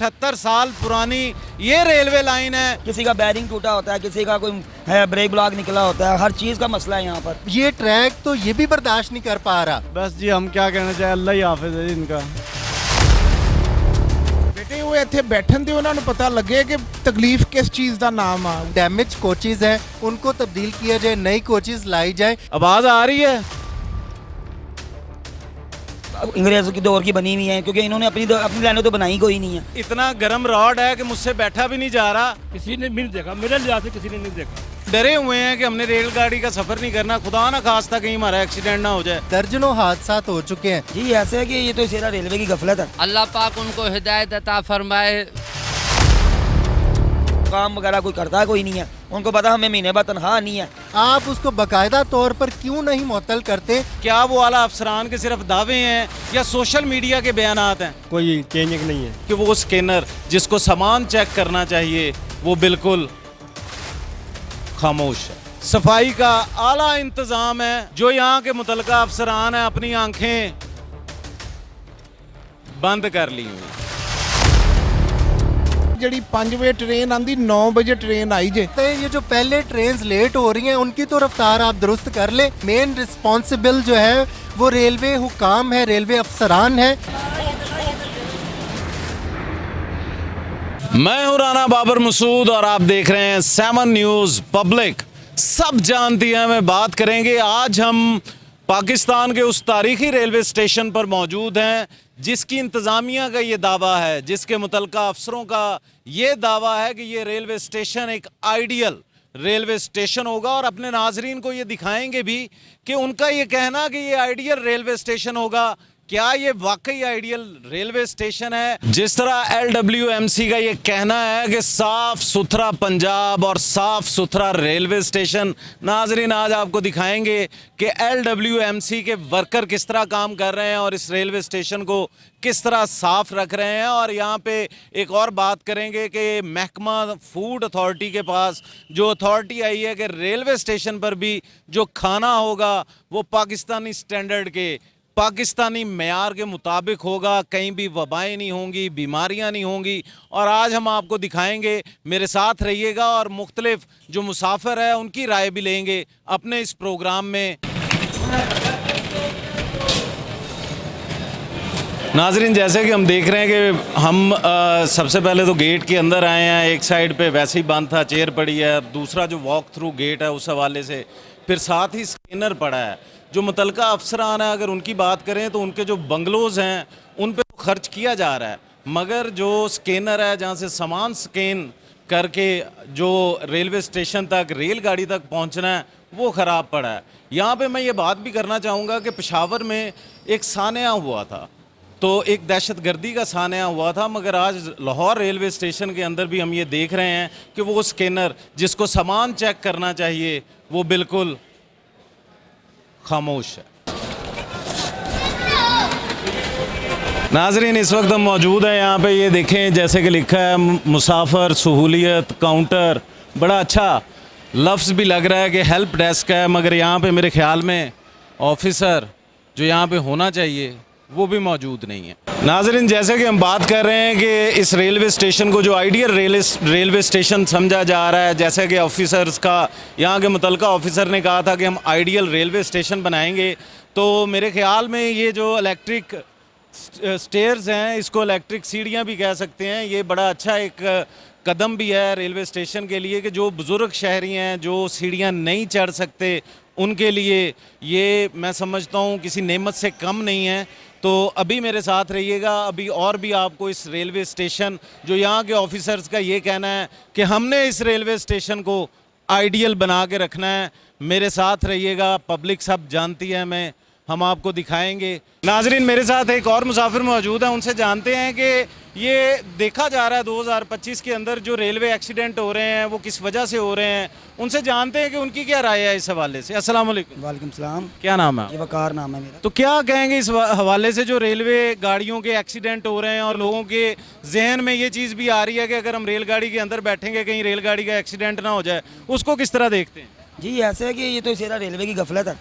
78 साल पुरानी ये रेलवे लाइन है। किसी का बैरिंग टूटा होता है, किसी का कोई है ब्रेक ब्लॉक निकला होता है, हर चीज़ का मसला है यहाँ पर। ये ट्रैक तो ये भी बर्दाश्त नहीं कर पा रहा। बस जी हम क्या कहना चाहें, अल्लाह ही हाफिज है इनका। ਬੇਟੇ ਉਹ ਇੱਥੇ ਬੈਠਣ ਤੇ ਉਹਨਾਂ ਨੂੰ ਪਤਾ ਲੱਗੇ ਕਿ ਤਕਲੀਫ ਕਿਸ ਚੀਜ਼ ਦਾ ਨਾਮ ਆ। डैमेज कोचेज हैं, उनको तब्दील किया जाए, नई कोचेज लाई जाए। आवाज आ रही है? अंग्रेज़ों की दौर की बनी हुई है, क्योंकि इन्होंने अपनी लाइनें तो बनाई कोई नहीं है। इतना गर्म रॉड है कि मुझसे बैठा भी नहीं जा रहा। किसी ने भी नहीं देखा, मेरे लिहाज से किसी ने नहीं देखा। डरे हुए हैं कि हमने रेलगाड़ी का सफर नहीं करना, खुदा ना खास्ता कहीं हमारा एक्सीडेंट ना हो जाए। दर्जनों हादसा हो चुके हैं। जी ऐसे है कि ये तो सीधा रेलवे की गफलत है। अल्लाह पाक उनको हिदायत अता फरमाए। काम वगैरह कोई करता कोई नहीं है, उनको पता हमें महीने बाद तनख्वाह नहीं है। आप उसको बाकायदा तौर पर क्यों नहीं मुअत्तल करते? क्या वो आला अफसरान के सिर्फ दावे हैं या सोशल मीडिया के बयानात हैं? कोई चेंजिंग नहीं है कि वो स्कैनर जिसको सामान चेक करना चाहिए वो बिल्कुल खामोश है। सफाई का आला इंतजाम है। जो यहाँ के मुतलका अफसरान हैं अपनी आंखें बंद कर ली हुई। ਜਿਹੜੀ 5 ਵਜੇ ट्रेन आंदी 9 बजे ट्रेन आई जे। तो ये जो पहले ट्रेन लेट हो रही हैं उनकी तो रफ्तार आप दुरुस्त कर ले। मेन रिस्पॉन्सिबल जो है वो रेलवे हुकाम है, रेलवे अफसरान है। मैं हूं राना बाबर मसूद और आप देख रहे हैं 7 न्यूज़ पब्लिक। सब जानती हैं, मैं बात करेंगे। आज हम पाकिस्तान के उस तारीखी रेलवे स्टेशन पर मौजूद हैं जिसकी इंतज़ामिया का ये दावा है, जिसके मुतलका अफसरों का ये दावा है कि ये रेलवे स्टेशन एक आइडियल रेलवे स्टेशन होगा और अपने नाजरीन को ये दिखाएंगे भी कि उनका ये कहना कि ये आइडियल रेलवे स्टेशन होगा, क्या ये वाकई आइडियल रेलवे स्टेशन है? जिस तरह LWMC का ये कहना है कि साफ सुथरा पंजाब और साफ सुथरा रेलवे स्टेशन। नाजरीन आज आपको दिखाएंगे कि LWMC के वर्कर किस तरह काम कर रहे हैं और इस रेलवे स्टेशन को किस तरह साफ रख रहे हैं। और यहाँ पे एक और बात करेंगे कि महकमा फूड अथॉरिटी के पास जो अथॉरिटी आई है कि रेलवे स्टेशन पर भी जो खाना होगा वो पाकिस्तानी स्टैंडर्ड के, पाकिस्तानी मेयार के मुताबिक होगा, कहीं भी वबाएं नहीं होंगी, बीमारियां नहीं होंगी। और आज हम आपको दिखाएंगे, मेरे साथ रहिएगा और मुख्तलिफ जो मुसाफिर है उनकी राय भी लेंगे अपने इस प्रोग्राम में। नाजरीन जैसे कि हम देख रहे हैं कि हम सबसे पहले तो गेट के अंदर आए हैं। एक साइड पे वैसे ही बंद था, चेयर पड़ी है। दूसरा जो वॉक थ्रू गेट है उस हवाले से, फिर साथ ही स्कैनर पड़ा है। जो मुतलका अफसरान है अगर उनकी बात करें तो उनके जो बंगलोज़ हैं उन पे खर्च किया जा रहा है, मगर जो स्कैनर है जहाँ से सामान स्कैन करके जो रेलवे स्टेशन तक, रेलगाड़ी तक पहुँचना है वो ख़राब पड़ा है। यहाँ पे मैं ये बात भी करना चाहूँगा कि पेशावर में एक सानिया हुआ था, तो एक दहशतगर्दी का सानिया हुआ था, मगर आज लाहौर रेलवे स्टेशन के अंदर भी हम ये देख रहे हैं कि वो स्कैनर जिसको सामान चेक करना चाहिए वो बिल्कुल खामोश है। नाजरीन इस वक्त हम मौजूद हैं यहाँ पे, ये देखें जैसे कि लिखा है मुसाफिर सहूलियत काउंटर। बड़ा अच्छा लफ्ज़ भी लग रहा है कि हेल्प डेस्क है, मगर यहाँ पे मेरे ख्याल में ऑफिसर जो यहाँ पे होना चाहिए वो भी मौजूद नहीं है। नाजरीन जैसे कि हम बात कर रहे हैं कि इस रेलवे स्टेशन को जो आइडियल रेलवे स्टेशन समझा जा रहा है, जैसे कि ऑफिसर्स का, यहाँ के मुतलका ऑफिसर ने कहा था कि हम आइडियल रेलवे स्टेशन बनाएंगे, तो मेरे ख्याल में ये जो इलेक्ट्रिक स्टेयर्स हैं, इसको इलेक्ट्रिक सीढ़ियाँ भी कह सकते हैं, ये बड़ा अच्छा एक कदम भी है रेलवे स्टेशन के लिए कि जो बुज़ुर्ग शहरी हैं जो सीढ़ियाँ नहीं चढ़ सकते उनके लिए ये मैं समझता हूँ किसी नेमत से कम नहीं है। तो अभी मेरे साथ रहिएगा, अभी और भी आपको इस रेलवे स्टेशन जो यहाँ के ऑफिसर्स का ये कहना है कि हमने इस रेलवे स्टेशन को आइडियल बना के रखना है। मेरे साथ रहिएगा, पब्लिक सब जानती है, मैं हम आपको दिखाएंगे। नाजरीन मेरे साथ एक और मुसाफिर मौजूद है, उनसे जानते हैं कि ये देखा जा रहा है 2025 के अंदर जो रेलवे एक्सीडेंट हो रहे हैं वो किस वजह से हो रहे हैं, उनसे जानते हैं कि उनकी क्या राय है इस हवाले से। अस्सलाम वालेकुम। वालेकुम सलाम। क्या नाम है? ये वकार नाम है मेरा। तो क्या कहेंगे इस हवाले से जो रेलवे गाड़ियों के एक्सीडेंट हो रहे हैं और लोगों के जहन में ये चीज़ भी आ रही है कि अगर हम रेलगाड़ी के अंदर बैठेंगे कहीं रेलगाड़ी का एक्सीडेंट ना हो जाए, उसको किस तरह देखते हैं? जी ऐसे है कि ये तो सीधा रेलवे की गफलत है।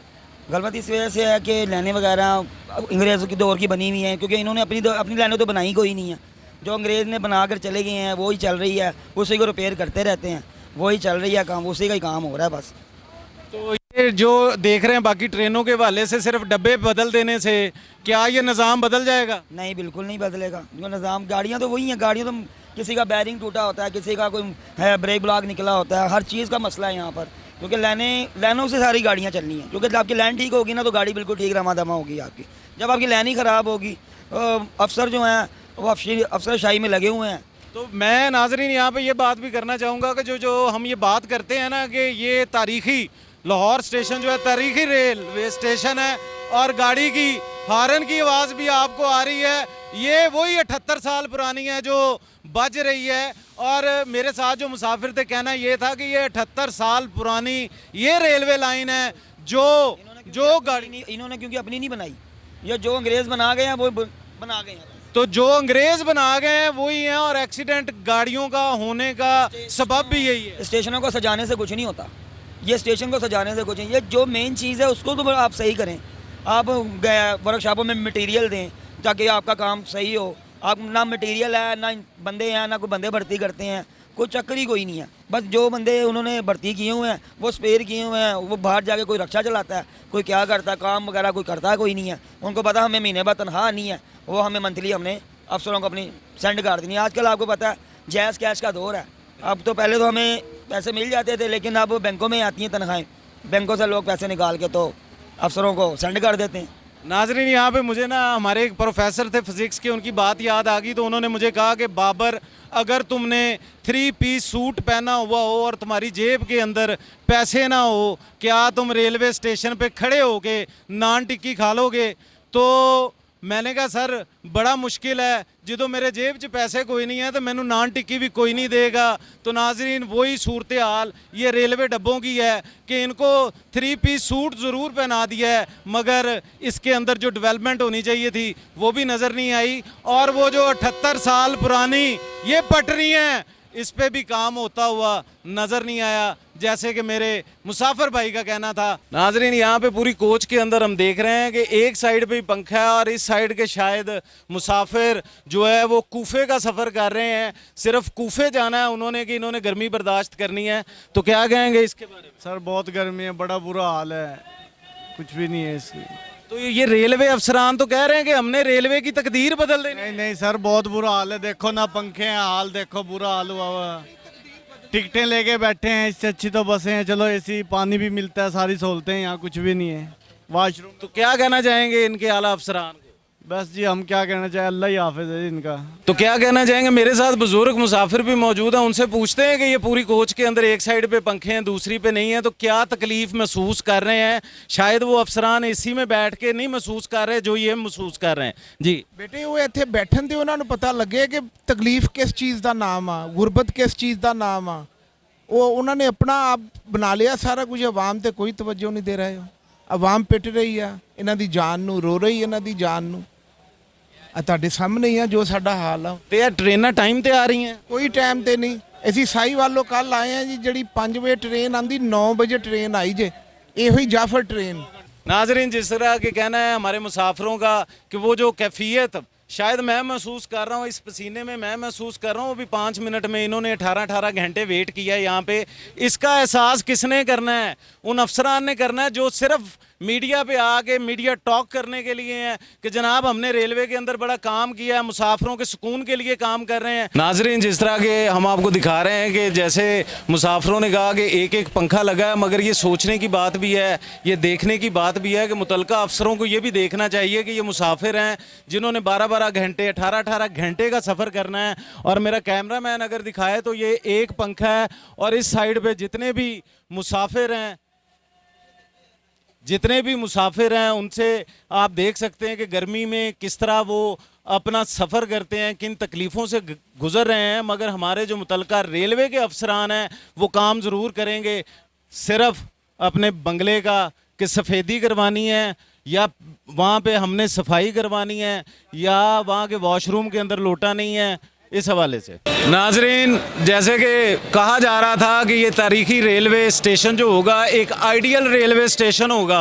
गलत इस वजह से है कि लाइनें वगैरह अंग्रेज़ों की दौर की बनी हुई हैं, क्योंकि इन्होंने अपनी लाइनें तो बनाई कोई नहीं है। जो अंग्रेज़ ने बना कर चले गए हैं वही चल रही है, उसी को रिपेयर करते रहते हैं, वही चल रही है काम, उसी का ही काम हो रहा है बस। तो ये जो देख रहे हैं बाकी ट्रेनों के हवाले से सिर्फ डब्बे बदल देने से क्या ये निज़ाम बदल जाएगा? नहीं, बिल्कुल नहीं बदलेगा। जो निज़ाम, गाड़ियाँ तो वही हैं, गाड़ियाँ तो किसी का बैरिंग टूटा होता है, किसी का कोई है ब्रेक ब्लॉक निकला होता है, हर चीज़ का मसला है यहाँ पर, क्योंकि लाइनों से सारी गाड़ियाँ चलनी हैं, क्योंकि जब आपकी लाइन ठीक होगी ना तो गाड़ी बिल्कुल ठीक रमा दमा होगी आपकी। जब आपकी लाइन ही ख़राब होगी, अफसर जो हैं वो अफसरशाही में लगे हुए हैं। तो मैं नाजरीन यहाँ पे ये बात भी करना चाहूँगा कि जो हम ये बात करते हैं ना कि ये तारीखी लाहौर स्टेशन जो है तारीखी रेलवे स्टेशन है और गाड़ी की हॉर्न की आवाज़ भी आपको आ रही है, ये वही 78 साल पुरानी है जो बज रही है। और मेरे साथ जो मुसाफिर थे कहना ये था कि ये 78 साल पुरानी ये रेलवे लाइन है जो गाड़ी इन्होंने क्योंकि अपनी नहीं बनाई, ये जो अंग्रेज़ बना गए हैं वो बना गए हैं। तो जो अंग्रेज बना गए हैं वही हैं और एक्सीडेंट गाड़ियों का होने का सबब भी यही है। स्टेशनों को सजाने से कुछ नहीं होता, ये स्टेशन को सजाने से कुछ नहीं, ये जो मेन चीज़ है उसको तो आप सही करें। आप वर्कशॉपों में मटेरियल दें ताकि आपका काम सही हो। आप ना मटेरियल है, ना बंदे हैं, ना कोई बंदे भर्ती करते हैं, कोई चक्कर ही कोई नहीं है। बस जो बंदे उन्होंने भर्ती किए हुए हैं वो स्पेयर किए हुए हैं, वो बाहर जाके कोई रक्षा चलाता है, कोई क्या करता है, काम वगैरह कोई करता है कोई नहीं है। उनको पता हमें महीने बाद तनख्वाह नहीं है, वो हमें मंथली हमने अफसरों को अपनी सेंड कर देनी है। आजकल आपको पता है जैज़ कैश का दौर है। अब तो पहले तो हमें पैसे मिल जाते थे, लेकिन अब बैंकों में आती हैं तनख्वाहें, बैंकों से लोग पैसे निकाल के तो अफसरों को सेंड कर देते हैं। नाजरीन यहाँ पे मुझे ना हमारे एक प्रोफेसर थे फिज़िक्स के, उनकी बात याद आ गई। तो उन्होंने मुझे कहा कि बाबर, अगर तुमने 3 पीस सूट पहना हुआ हो और तुम्हारी जेब के अंदर पैसे ना हो, क्या तुम रेलवे स्टेशन पे खड़े होके नान टिक्की खा लोगे? तो मैंने कहा सर बड़ा मुश्किल है, जो मेरे जेब च पैसे कोई नहीं है तो मैनू नान टिक्की भी कोई नहीं देगा। तो नाजरीन वही सूरत हाल ये रेलवे डब्बों की है कि इनको 3 पीस सूट ज़रूर पहना दिया है, मगर इसके अंदर जो डेवलपमेंट होनी चाहिए थी वो भी नज़र नहीं आई। और वो जो 78 साल पुरानी ये पटरी हैं इस पे भी काम होता हुआ नज़र नहीं आया, जैसे कि मेरे मुसाफिर भाई का कहना था। नाजरीन यहाँ पे पूरी कोच के अंदर हम देख रहे हैं कि एक साइड पे ही पंखा है और इस साइड के शायद मुसाफिर जो है वो कूफे का सफ़र कर रहे हैं, सिर्फ कूफे जाना है उन्होंने कि इन्होंने गर्मी बर्दाश्त करनी है। तो क्या कहेंगे इसके बारे में? सर बहुत गर्मी है, बड़ा बुरा हाल है, कुछ भी नहीं है इसकी। तो ये रेलवे अफसरान तो कह रहे हैं कि हमने रेलवे की तकदीर बदल देनी। नहीं नहीं सर, बहुत बुरा हाल है, देखो ना पंखे हैं, हाल देखो, बुरा हाल हुआ हुआ। टिकटें लेके बैठे हैं, इससे अच्छी तो बसें हैं, चलो एसी पानी भी मिलता है, सारी सहूलतें, यहाँ कुछ भी नहीं है, वाशरूम। तो क्या कहना चाहेंगे इनके आला अफसरान को? बस जी हम क्या कहना चाहें, अल्लाह ही हाफिज है इनका। तो क्या कहना चाहेंगे? मेरे साथ बुजुर्ग मुसाफिर भी मौजूद हैं, उनसे पूछते हैं कि ये पूरी कोच के अंदर एक साइड पे पंखे हैं दूसरी पे नहीं है, तो क्या तकलीफ महसूस कर रहे हैं? शायद वो अफसरान एसी में बैठ के नहीं महसूस कर रहे जो ये महसूस कर रहे हैं। जी ਬੇਟੇ ਉਹ ਇੱਥੇ ਬੈਠਣ ਤੇ ਉਹਨਾਂ ਨੂੰ ਪਤਾ ਲੱਗੇ ਕਿ ਤਕਲੀਫ ਕਿਸ ਚੀਜ਼ ਦਾ ਨਾਮ ਆ, ਗੁਰਬਤ ਕਿਸ ਚੀਜ਼ ਦਾ ਨਾਮ ਆ। ਉਹ ਉਹਨਾਂ ਨੇ ਆਪਣਾ ਆਪ ਬਣਾ ਲਿਆ ਸਾਰਾ ਕੁਝ, ਆਵਾਮ ਤੇ ਕੋਈ ਤਵੱਜੋ ਨਹੀਂ ਦੇ ਰਹੇ ਹੋ। ਆਵਾਮ ਪਿੱਟ ਰਹੀ ਆ ਇਹਨਾਂ ਦੀ ਜਾਨ ਨੂੰ, ਰੋ ਰਹੀ ਇਹਨਾਂ ਦੀ ਜਾਨ ਨੂੰ। ਆ ਤੁਹਾਡੇ ਸਾਹਮਣੇ ਹੀ ਆ ਜੋ ਸਾਡਾ ਹਾਲ ਆ। ਤੇ ਇਹ ਟ੍ਰੇਨਾਂ ਟਾਈਮ ਤੇ ਆ ਰਹੀਆਂ? ਕੋਈ ਟਾਈਮ ਤੇ ਨਹੀਂ। ਅਸੀਂ ਸਾਈ ਵੱਲੋਂ ਕੱਲ ਆਏ ਆ ਜੀ, ਜਿਹੜੀ 5 ਵਜੇ ਟ੍ਰੇਨ ਆਂਦੀ 9 ਵਜੇ ਟ੍ਰੇਨ ਆਈ ਜੇ, ਇਹੋ ਹੀ ਜਾਫਰ ट्रेन। नाजरीन जिस तरह के कहना है हमारे मुसाफिरों का कि वो जो कैफियत शायद मैं महसूस कर रहा हूँ, इस पसीने में मैं महसूस कर रहा हूँ, वो भी 5 मिनट में इन्होंने 18 घंटे वेट किया है यहाँ पे। इसका एहसास किसने करना है? उन अफसरान ने करना है जो सिर्फ मीडिया पे आके मीडिया टॉक करने के लिए हैं कि जनाब हमने रेलवे के अंदर बड़ा काम किया है, मुसाफिरों के सुकून के लिए काम कर रहे हैं। नाजरीन जिस तरह के हम आपको दिखा रहे हैं कि जैसे मुसाफिरों ने कहा कि एक एक पंखा लगा है, मगर ये सोचने की बात भी है, ये देखने की बात भी है कि मुतलका अफसरों को ये भी देखना चाहिए कि ये मुसाफिर हैं जिन्होंने 12 घंटे 18 घंटे का सफ़र करना है। और मेरा कैमरामैन अगर दिखाए तो ये एक पंखा है और इस साइड पे जितने भी मुसाफिर हैं उनसे आप देख सकते हैं कि गर्मी में किस तरह वो अपना सफ़र करते हैं, किन तकलीफ़ों से गुज़र रहे हैं। मगर हमारे जो मुतलका रेलवे के अफसरान हैं वो काम ज़रूर करेंगे, सिर्फ अपने बंगले का कि सफ़ेदी करवानी है या वहाँ पे हमने सफाई करवानी है या वहाँ के वॉशरूम के अंदर लोटा नहीं है, इस हवाले से। नाजरीन जैसे कि कहा जा रहा था कि ये तारीखी रेलवे स्टेशन जो होगा एक आइडियल रेलवे स्टेशन होगा,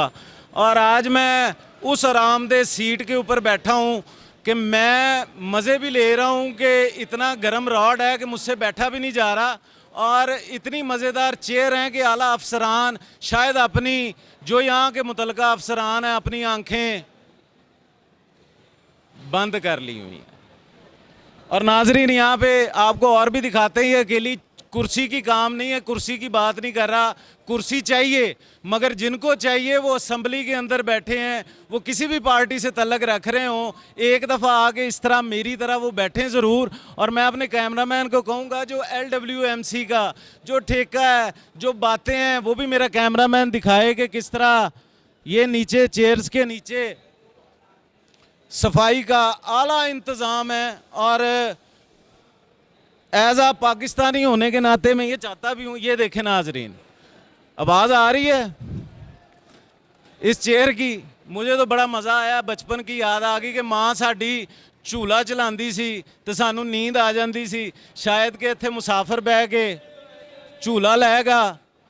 और आज मैं उस आरामदेह सीट के ऊपर बैठा हूँ कि मैं मज़े भी ले रहा हूँ कि इतना गर्म रॉड है कि मुझसे बैठा भी नहीं जा रहा, और इतनी मज़ेदार चेयर हैं कि आला अफसरान शायद अपनी जो यहाँ के मुतलका अफसरान हैं अपनी आंखें बंद कर ली हुई हैं। और नाजरीन यहाँ पे आपको और भी दिखाते हैं, ये अकेली कुर्सी की काम नहीं है, कुर्सी की बात नहीं कर रहा, कुर्सी चाहिए, मगर जिनको चाहिए वो असम्बली के अंदर बैठे हैं, वो किसी भी पार्टी से तल्लक रख रहे हों, एक दफ़ा आके इस तरह मेरी तरह वो बैठें ज़रूर। और मैं अपने कैमरामैन को कहूँगा जो LWMC का जो ठेका है, जो बातें हैं, वो भी मेरा कैमरामैन दिखाए कि किस तरह ये नीचे चेयर्स के नीचे सफाई का आला इंतज़ाम है। और एज आ पाकिस्तानी होने के नाते मैं ये चाहता भी हूँ, ये देखें नाजरीन, आवाज़ आ रही है इस चेयर की। मुझे तो बड़ा मज़ा आया, बचपन की याद आ गई कि माँ साड़ी झूला चलाती सी तो सानू नींद आ जाती सी, शायद कि इत्थे मुसाफिर बह के झूला लएगा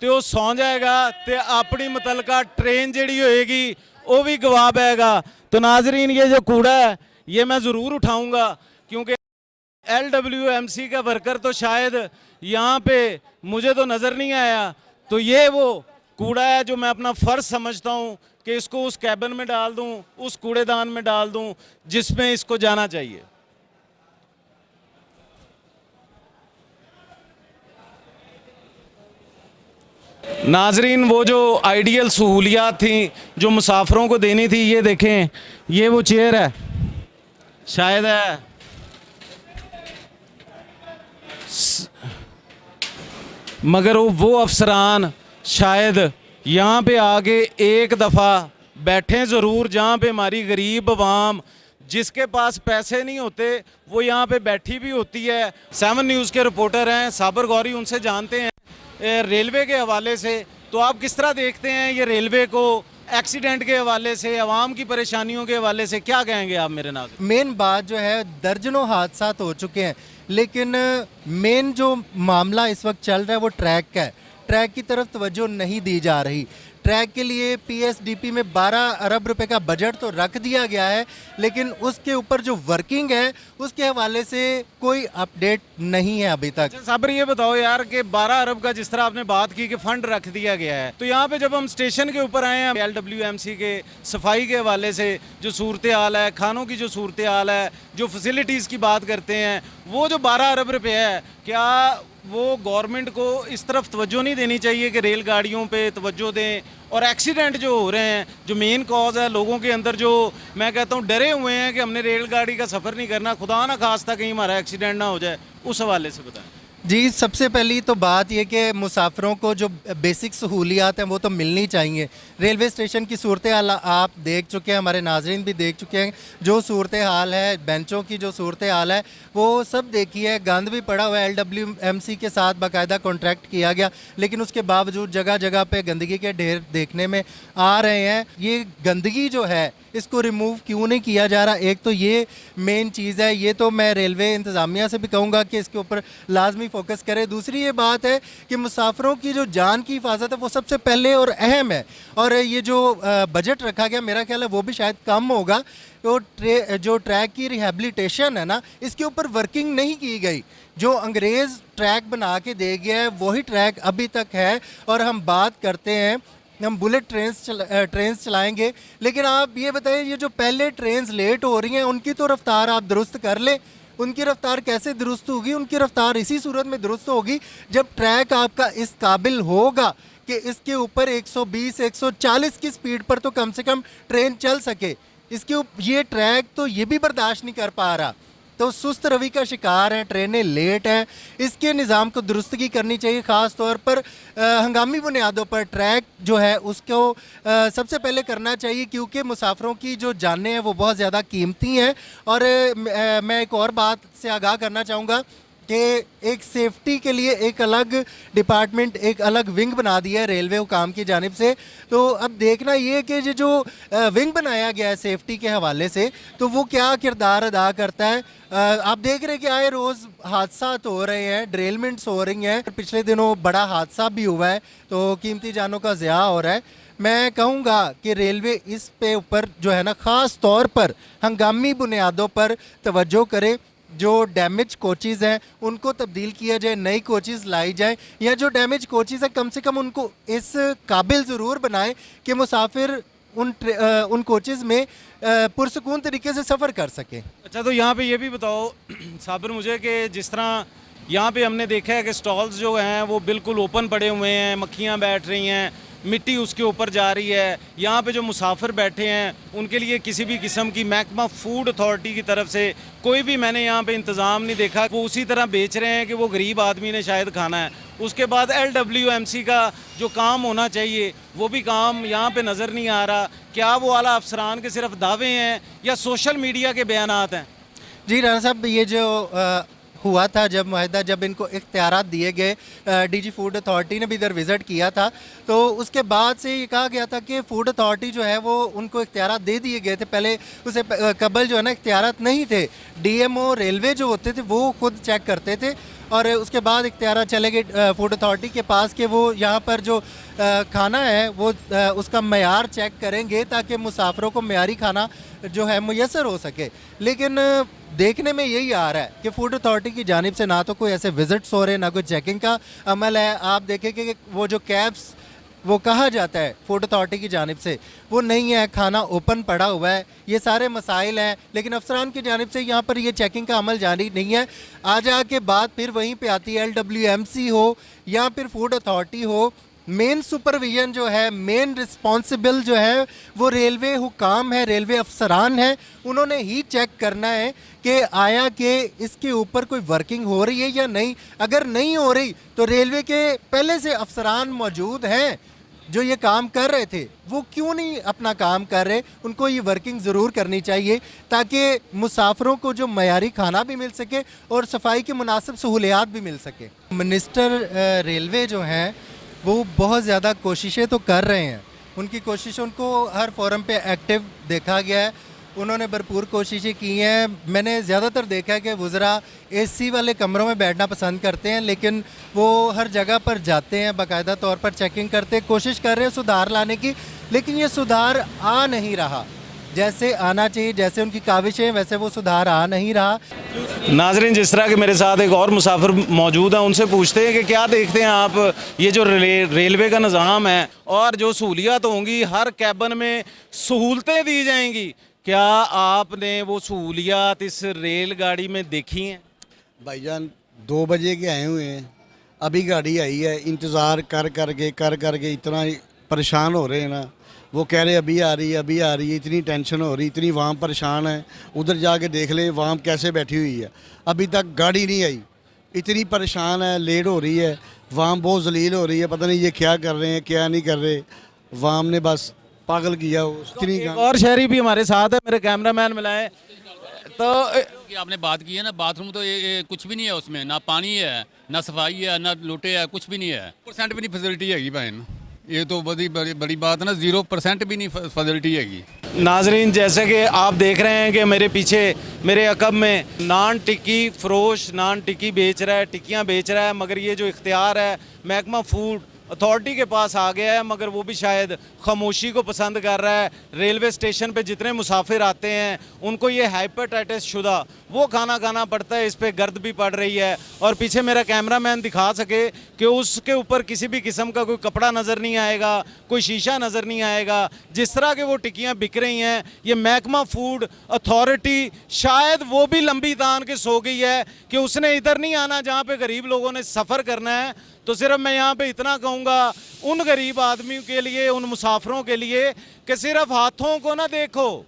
तो वो सौ जाएगा तो अपनी मुतलका ट्रेन जिहड़ी होएगी वो भी गवा बैगा। तो नाजरीन ये जो कूड़ा है ये मैं ज़रूर उठाऊँगा, क्योंकि LWMC का वर्कर तो शायद यहाँ पे मुझे तो नज़र नहीं आया, तो ये वो कूड़ा है जो मैं अपना फ़र्ज़ समझता हूँ कि इसको उस कैबिन में डाल दूँ, उस कूड़ेदान में डाल दूँ जिसमें इसको जाना चाहिए। नाजरीन वो जो आइडियल सहूलियात थी जो मुसाफिरों को देनी थी, ये देखें, ये वो चेयर है, शायद है मगर वो अफसरान शायद यहाँ पे आके एक दफ़ा बैठें ज़रूर, जहाँ पे हमारी गरीब अवाम जिसके पास पैसे नहीं होते वो यहाँ पे बैठी भी होती है। 7 न्यूज़ के रिपोर्टर हैं साबर गौरी, उनसे जानते हैं रेलवे के हवाले से, तो आप किस तरह देखते हैं ये रेलवे को, एक्सीडेंट के हवाले से, आवाम की परेशानियों के हवाले से क्या कहेंगे आप मेरे नाज़? मेन बात जो है, दर्जनों हादसा हो चुके हैं, लेकिन मेन जो मामला इस वक्त चल रहा है वो ट्रैक का है। ट्रैक की तरफ तवज्जो नहीं दी जा रही। ट्रैक के लिए PSDP में 12 अरब रुपए का बजट तो रख दिया गया है, लेकिन उसके ऊपर जो वर्किंग है उसके हवाले से कोई अपडेट नहीं है अभी तक। अच्छा साबर ये बताओ यार कि 12 अरब का जिस तरह आपने बात की कि फंड रख दिया गया है, तो यहाँ पे जब हम स्टेशन के ऊपर आए हैं LWMC के सफाई के हवाले से जो सूरत हाल है, खानों की जो सूरत हाल है, जो फैसिलिटीज़ की बात करते हैं, वो जो 12 अरब रुपये है, क्या वो गवर्नमेंट को इस तरफ तवज्जो नहीं देनी चाहिए कि रेलगाड़ियों पे तवज्जो दें? और एक्सीडेंट जो हो रहे हैं, जो मेन कॉज है, लोगों के अंदर जो मैं कहता हूँ डरे हुए हैं कि हमने रेलगाड़ी का सफ़र नहीं करना, खुदा ना खास्ता कहीं हमारा एक्सीडेंट ना हो जाए, उस हवाले से बताएं। जी, सबसे पहली तो बात ये कि मुसाफिरों को जो बेसिक सहूलियात हैं वो तो मिलनी चाहिए। रेलवे स्टेशन की सूरत हाल आप देख चुके हैं, हमारे नाजरीन भी देख चुके हैं, जो सूरत हाल है, बेंचों की जो सूरत हाल है वो सब देखी है। गंद भी पड़ा हुआ है, LWMC के साथ बाकायदा कॉन्ट्रैक्ट किया गया, लेकिन उसके बावजूद जगह जगह पे गंदगी के ढेर देखने में आ रहे हैं। ये गंदगी जो है इसको रिमूव क्यों नहीं किया जा रहा, एक तो ये मेन चीज़ है। ये तो मैं रेलवे इंतज़ामिया से भी कहूँगा कि इसके ऊपर लाजमी फोकस करे। दूसरी ये बात है कि मुसाफिरों की जो जान की हिफाजत है वो सबसे पहले और अहम है, और ये जो बजट रखा गया मेरा ख्याल है वो भी शायद कम होगा। तो जो ट्रैक की रिहेबिलिटेशन है ना, इसके ऊपर वर्किंग नहीं की गई। जो अंग्रेज़ ट्रैक बना के दे गया है वही ट्रैक अभी तक है, और हम बात करते हैं हम बुलेट ट्रेन्स चलाएंगे, लेकिन आप ये बताइए ये जो पहले ट्रेन्स लेट हो रही हैं उनकी तो रफ्तार आप दुरुस्त कर लें। उनकी रफ्तार कैसे दुरुस्त होगी? उनकी रफ्तार इसी सूरत में दुरुस्त होगी जब ट्रैक आपका इस काबिल होगा कि इसके ऊपर 120-140 की स्पीड पर तो कम से कम ट्रेन चल सके। ये ट्रैक तो ये भी बर्दाश्त नहीं कर पा रहा, तो सुस्त रवि का शिकार है, ट्रेनें लेट हैं। इसके निज़ाम को दुरुस्तगी करनी चाहिए, ख़ास तौर पर हंगामी बुनियादों पर ट्रैक जो है उसको सबसे पहले करना चाहिए, क्योंकि मुसाफिरों की जो जानें हैं वो बहुत ज़्यादा कीमती हैं। और मैं एक और बात से आगाह करना चाहूँगा कि एक सेफ्टी के लिए एक अलग डिपार्टमेंट, एक अलग विंग बना दिया है रेलवे हुकाम की जानिब से। तो अब देखना ये कि जो विंग बनाया गया है सेफ्टी के हवाले से, तो वो क्या किरदार अदा करता है। आप देख रहे हैं कि आए रोज़ हादसा हो रहे हैं, ड्रेलमेंट्स हो रही हैं। पिछले दिनों बड़ा हादसा भी हुआ है, तो कीमती जानों का ज़िया हो रहा है। मैं कहूँगा कि रेलवे इस पे ऊपर जो है ना ख़ास तौर पर हंगामी बुनियादों पर तवज्जो करे। जो डैमेज कोचेज़ हैं उनको तब्दील किया जाए, नई कोचेज़ लाई जाए, या जो डैमेज कोचेज़ हैं कम से कम उनको इस काबिल ज़रूर बनाएं कि मुसाफिर उन कोचेज़ में पुरसकून तरीके से सफ़र कर सकें। अच्छा, तो यहाँ पे ये भी बताओ साबिर मुझे कि जिस तरह यहाँ पे हमने देखा है कि स्टॉल्स जो हैं वो बिल्कुल ओपन पड़े हुए हैं, मक्खियाँ बैठ रही हैं, मिट्टी उसके ऊपर जा रही है। यहाँ पे जो मुसाफिर बैठे हैं उनके लिए किसी भी किस्म की महकमा फूड अथॉरिटी की तरफ से कोई भी मैंने यहाँ पे इंतज़ाम नहीं देखा। वो उसी तरह बेच रहे हैं कि वो गरीब आदमी ने शायद खाना है। उसके बाद LWMC का जो काम होना चाहिए वो भी काम यहाँ पे नज़र नहीं आ रहा। क्या वो आला अफसरान के सिर्फ दावे हैं या सोशल मीडिया के बयानात हैं? जी राना साहब, ये जो हुआ था जब इनको इख्तियारात दिए गए, DG फूड अथॉरिटी ने भी इधर विज़िट किया था, तो उसके बाद से ये कहा गया था कि फूड अथॉरिटी जो है वो उनको इख्तियारात दे दिए गए थे। पहले उसे कबल जो है ना इख्तियारात नहीं थे। DMO रेलवे जो होते थे वो खुद चेक करते थे और उसके बाद इख्तियारात चले गए फूड अथॉरिटी के पास कि वो यहाँ पर जो खाना है वो उसका मयार चेक करेंगे ताकि मुसाफिरों को मयारी खाना जो है मुयसर हो सके। लेकिन देखने में यही आ रहा है कि फूड अथॉरिटी की जानिब से ना तो कोई ऐसे विजिट्स हो रहे, ना कोई चेकिंग का अमल है। आप देखें कि वो जो कैब्स वो कहा जाता है फूड अथॉरिटी की जानिब से वो नहीं है, खाना ओपन पड़ा हुआ है। ये सारे मसाइल हैं, लेकिन अफसरान की जानिब से यहाँ पर ये चेकिंग का अमल जारी नहीं है। आ के बात फिर वहीं पे आती है, LWMC हो या फिर फूड अथॉरिटी हो, मेन सुपरविजन जो है, मेन रिस्पॉन्सिबल जो है वो रेलवे हुकाम है, रेलवे अफसरान है। उन्होंने ही चेक करना है कि आया कि इसके ऊपर कोई वर्किंग हो रही है या नहीं। अगर नहीं हो रही तो रेलवे के पहले से अफसरान मौजूद हैं जो ये काम कर रहे थे, वो क्यों नहीं अपना काम कर रहे? उनको ये वर्किंग ज़रूर करनी चाहिए ताकि मुसाफिरों को जो मयारी खाना भी मिल सके और सफाई की मुनासिब सहूलियात भी मिल सके। मिनिस्टर रेलवे जो हैं वो बहुत ज़्यादा कोशिशें तो कर रहे हैं। उनकी कोशिशों को हर फोरम पे एक्टिव देखा गया है, उन्होंने भरपूर कोशिशें की हैं। मैंने ज़्यादातर देखा है कि वज़रा AC वाले कमरों में बैठना पसंद करते हैं, लेकिन वो हर जगह पर जाते हैं, बाकायदा तौर पर चेकिंग करते हैं, कोशिश कर रहे हैं सुधार लाने की, लेकिन ये सुधार आ नहीं रहा जैसे आना चाहिए। जैसे उनकी काविशें वैसे वो सुधार आ नहीं रहा। नाजरीन, जिस तरह के मेरे साथ एक और मुसाफिर मौजूद हैं, उनसे पूछते हैं कि क्या देखते हैं आप ये जो रेलवे का निज़ाम है और जो सहूलियात होंगी, हर कैबिन में सहूलतें दी जाएंगी, क्या आपने वो सहूलियात इस रेलगाड़ी में देखी हैं? भाईजान 2 बजे के आए हुए हैं, अभी गाड़ी आई है। इंतज़ार कर करके इतना परेशान हो रहे हैं ना। वो कह रहे अभी आ रही है, अभी आ रही है। इतनी टेंशन हो रही, इतनी वहाँ परेशान है। उधर जाके देख ले वहाँ कैसे बैठी हुई है, अभी तक गाड़ी नहीं आई। इतनी परेशान है, लेट हो रही है। वहाँ बहुत जलील हो रही है, पता नहीं ये क्या कर रहे हैं क्या नहीं कर रहे। वहाँ ने बस पागल किया। इतनी एक और शहरी भी हमारे साथ है, मेरे कैमरामैन मिलाए तो कि आपने बात की है ना, बाथरूम तो ये कुछ भी नहीं है उसमें, ना पानी है, ना सफाई है, ना लोटे है, कुछ भी नहीं है। % भी नहीं फैसिलिटी हैगी बहन। ये तो बड़ी बात है ना, 0% भी नहीं फैसिलिटी हैगी। नाजरीन, जैसे कि आप देख रहे हैं कि मेरे पीछे मेरे अकब में नान टिक्की फरोश नान टिक्की बेच रहा है, टिक्कियाँ बेच रहा है, मगर ये जो इख्तियार है महकमा फूड अथॉरिटी के पास आ गया है, मगर वो भी शायद खामोशी को पसंद कर रहा है। रेलवे स्टेशन पे जितने मुसाफिर आते हैं उनको ये हाइपेटाइटिस शुदा वो खाना खाना पड़ता है, इस पे गर्द भी पड़ रही है। और पीछे मेरा कैमरामैन दिखा सके कि उसके ऊपर किसी भी किस्म का कोई कपड़ा नज़र नहीं आएगा, कोई शीशा नज़र नहीं आएगा। जिस तरह के वो टिक्कियाँ बिक रही हैं, ये महकमा फूड अथॉरिटी शायद वो भी लंबी तान के सो गई है कि उसने इधर नहीं आना जहाँ पे गरीब लोगों ने सफ़र करना है। तो सिर्फ मैं यहाँ पे इतना कहूँगा उन गरीब आदमियों के लिए, उन मुसाफिरों के लिए कि सिर्फ हाथों को ना देखो,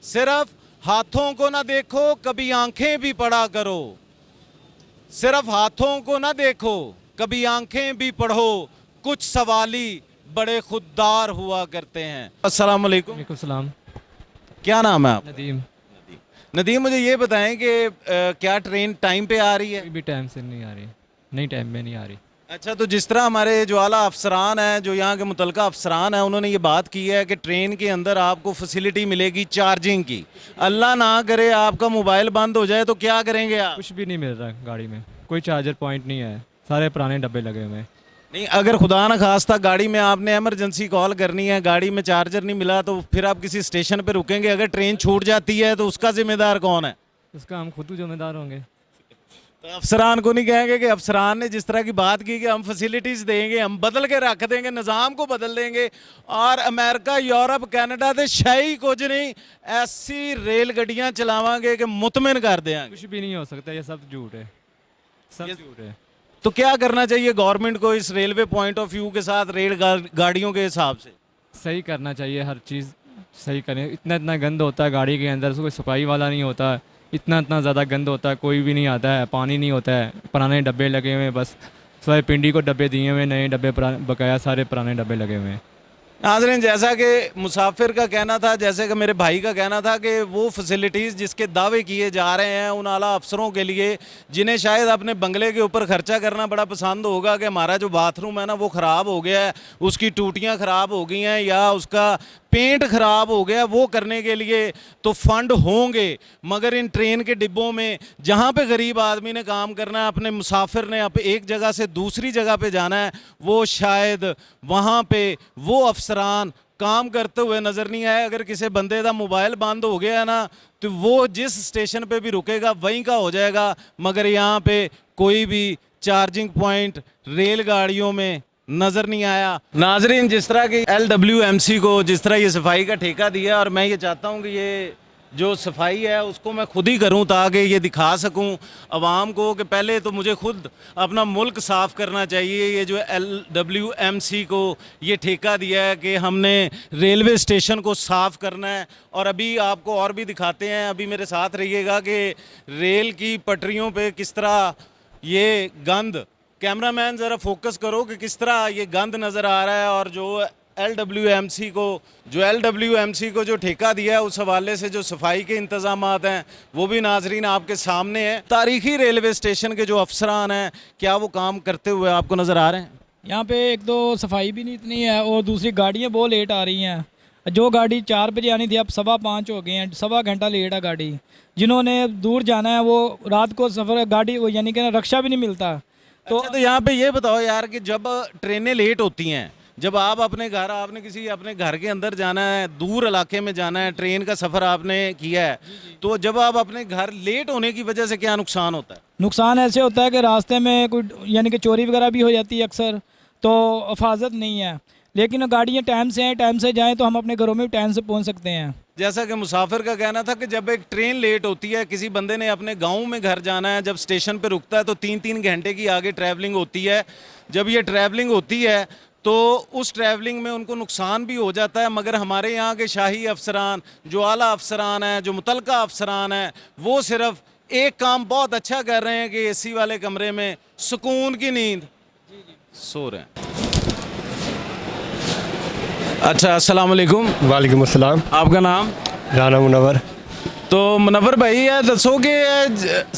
सिर्फ हाथों को ना देखो, कभी आंखें भी पढ़ा करो। सिर्फ हाथों को ना देखो, कभी आंखें भी पढ़ो, कुछ सवाली बड़े खुददार हुआ करते हैं। अस्सलाम वालेकुम। वालेकुम सलाम। क्या नाम है आप? नदीम। नदीम, मुझे ये बताएं कि क्या ट्रेन टाइम पे आ रही है? कोई भी टाइम से नहीं आ रही, नहीं टाइम में नहीं आ रही। अच्छा, तो जिस तरह हमारे जो आला अफसरान हैं, जो यहाँ के मुतलका अफसरान हैं, उन्होंने ये बात की है कि ट्रेन के अंदर आपको फैसिलिटी मिलेगी चार्जिंग की। अल्लाह ना करे आपका मोबाइल बंद हो जाए तो क्या करेंगे आप? कुछ भी नहीं मिल रहा गाड़ी में, कोई चार्जर पॉइंट नहीं है, सारे पुराने डब्बे लगे हुए हैं। नहीं, अगर खुदा न खास्ता गाड़ी में आपने इमरजेंसी कॉल करनी है, गाड़ी में चार्जर नहीं मिला, तो फिर आप किसी स्टेशन पे रुकेंगे, अगर ट्रेन छूट जाती है तो उसका जिम्मेदार कौन है? उसका हम खुद जिम्मेदार होंगे। तो अफसरान को नहीं कहेंगे कि अफसरान ने जिस तरह की बात की कि हम फैसिलिटीज़ देंगे, हम बदल के रख देंगे, निज़ाम को बदल देंगे, और अमेरिका, यूरोप, कनाडा दे शाही कुछ नहीं, ऐसी रेलगड्डियाँ चलावांगे कि मुतमिन कर देंगे। कुछ भी नहीं हो सकता, ये सब झूठ है, सब झूठ है। तो क्या करना चाहिए गवर्नमेंट को इस रेलवे पॉइंट ऑफ व्यू के साथ, रेल गाड़ियों के हिसाब से? सही करना चाहिए, हर चीज़ सही करें। इतना इतना गंद होता है गाड़ी के अंदर, कोई सफाई वाला नहीं होता, इतना इतना ज़्यादा गंद होता है, कोई भी नहीं आता है, पानी नहीं होता है, पुराने डब्बे लगे हुए हैं, बस सारे पिंडी को डब्बे दिए हुए, नए डब्बे बकाया सारे पुराने डब्बे लगे हुए हैं। नाज़रीन, जैसा कि मुसाफिर का कहना था, जैसे कि मेरे भाई का कहना था कि वो फैसिलिटीज़ जिसके दावे किए जा रहे हैं उन आला अफसरों के लिए, जिन्हें शायद अपने बंगले के ऊपर खर्चा करना बड़ा पसंद होगा कि हमारा जो बाथरूम है ना वो ख़राब हो गया है, उसकी टूटियाँ ख़राब हो गई हैं या उसका पेंट ख़राब हो गया, वो करने के लिए तो फंड होंगे, मगर इन ट्रेन के डिब्बों में जहाँ पे गरीब आदमी ने काम करना है, अपने मुसाफिर ने एक जगह से दूसरी जगह पे जाना है, वो शायद वहाँ पे वो अफसरान काम करते हुए नज़र नहीं आए। अगर किसी बंदे का मोबाइल बंद हो गया ना तो वो जिस स्टेशन पे भी रुकेगा वहीं का हो जाएगा, मगर यहाँ पे कोई भी चार्जिंग पॉइंट रेलगाड़ियों में नज़र नहीं आया। नाजरीन, जिस तरह की LWMC को जिस तरह ये सफाई का ठेका दिया, और मैं ये चाहता हूँ कि ये जो सफाई है उसको मैं खुद ही करूं ताकि ये दिखा सकूं अवाम को कि पहले तो मुझे खुद अपना मुल्क साफ़ करना चाहिए। ये जो LWMC को ये ठेका दिया है कि हमने रेलवे स्टेशन को साफ़ करना है, और अभी आपको और भी दिखाते हैं, अभी मेरे साथ रहिएगा कि रेल की पटरियों पे किस तरह ये गंद, कैमरामैन ज़रा फोकस करो कि किस तरह ये गंद नज़र आ रहा है, और जो LWMC को जो ठेका दिया है उस हवाले से जो सफाई के इंतज़ामात हैं वो भी नाजरीन आपके सामने हैं। तारीखी रेलवे स्टेशन के जो अफसरान हैं, क्या वो काम करते हुए आपको नज़र आ रहे हैं? यहाँ पे एक तो सफाई भी नहीं इतनी है, और दूसरी गाड़ियाँ बहुत लेट आ रही हैं। जो गाड़ी 4 बजे आनी थी अब 5:15 हो गए हैं, 1.25 घंटा लेट है गाड़ी। जिन्होंने दूर जाना है वो रात को सफ़र गाड़ी वो यानी कि रक्षा भी नहीं मिलता। तो यहाँ पे ये बताओ यार कि जब ट्रेनें लेट होती हैं, जब आप अपने घर, आपने किसी अपने घर के अंदर जाना है, दूर इलाके में जाना है, ट्रेन का सफ़र आपने किया है, तो जब आप अपने घर लेट होने की वजह से क्या नुकसान होता है? नुकसान ऐसे होता है कि रास्ते में कोई यानी कि चोरी वगैरह भी हो जाती है अक्सर, तो हिफाजत नहीं है। लेकिन गाड़ियाँ टाइम से आएँ, टाइम से जाएँ तो हम अपने घरों में टाइम से पहुँच सकते हैं। जैसा कि मुसाफिर का कहना था कि जब एक ट्रेन लेट होती है, किसी बंदे ने अपने गांव में घर जाना है, जब स्टेशन पे रुकता है तो 3-3 घंटे की आगे ट्रैवलिंग होती है। जब ये ट्रैवलिंग होती है तो उस ट्रैवलिंग में उनको नुकसान भी हो जाता है, मगर हमारे यहाँ के शाही अफसरान, जो आला अफसरान हैं, जो मुतलका अफसरान हैं, वो सिर्फ एक काम बहुत अच्छा कर रहे हैं कि AC वाले कमरे में सुकून की नींद सो रहे हैं। अच्छा, अस्सलाम वालेकुम। वालेकुम अस्सलाम। आपका नाम? राना मुनव्वर। तो मुनव्वर भाई, ये दसो कि